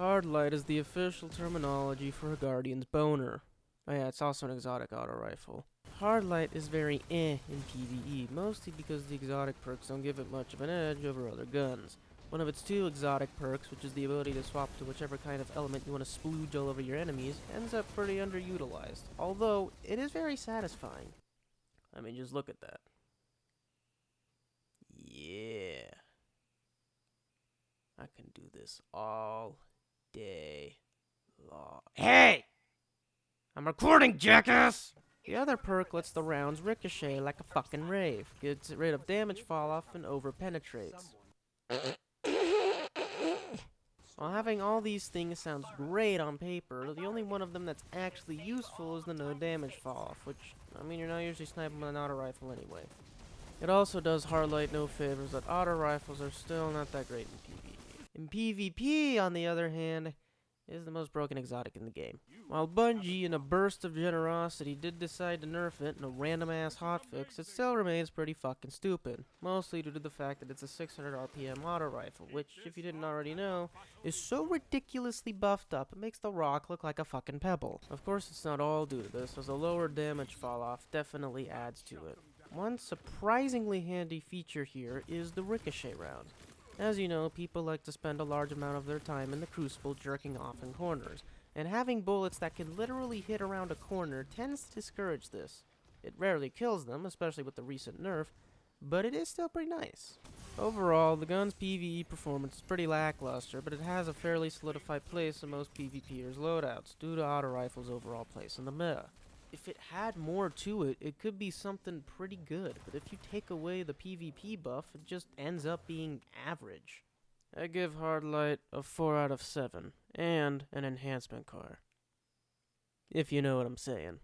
Hard light is the official terminology for a guardian's boner. Oh yeah, it's also an exotic auto rifle. Hard light is very in PvE, mostly because the exotic perks don't give it much of an edge over other guns. One of its two exotic perks, which is the ability to swap to whichever kind of element you want to splooge all over your enemies, ends up pretty underutilized, although it is very satisfying. I mean, just look at that. Yeah. I can do this all day long. Hey! I'm recording, jackass! The other perk lets the rounds ricochet like a fucking rave, gets rid of damage fall off, and over-penetrates. While having all these things sounds great on paper, the only one of them that's actually useful is the no damage fall off, which, I mean, you're not usually sniping with an auto rifle anyway. It also does Hardlight no favors that auto rifles are still not that great in PvE. In PvP, on the other hand, is the most broken exotic in the game. While Bungie, in a burst of generosity, did decide to nerf it in a random-ass hotfix, it still remains pretty fucking stupid. Mostly due to the fact that it's a 600 RPM auto rifle, which, if you didn't already know, is so ridiculously buffed up it makes the rock look like a fucking pebble. Of course, it's not all due to this, as a lower damage fall-off definitely adds to it. One surprisingly handy feature here is the ricochet round. As you know, people like to spend a large amount of their time in the Crucible jerking off in corners, and having bullets that can literally hit around a corner tends to discourage this. It rarely kills them, especially with the recent nerf, but it is still pretty nice. Overall, the gun's PvE performance is pretty lackluster, but it has a fairly solidified place in most PvPers' loadouts, due to auto rifle's overall place in the meta. If it had more to it, it could be something pretty good, but if you take away the PvP buff, it just ends up being average. I give Hardlight a 4 out of 7, and an enhancement car. If you know what I'm saying.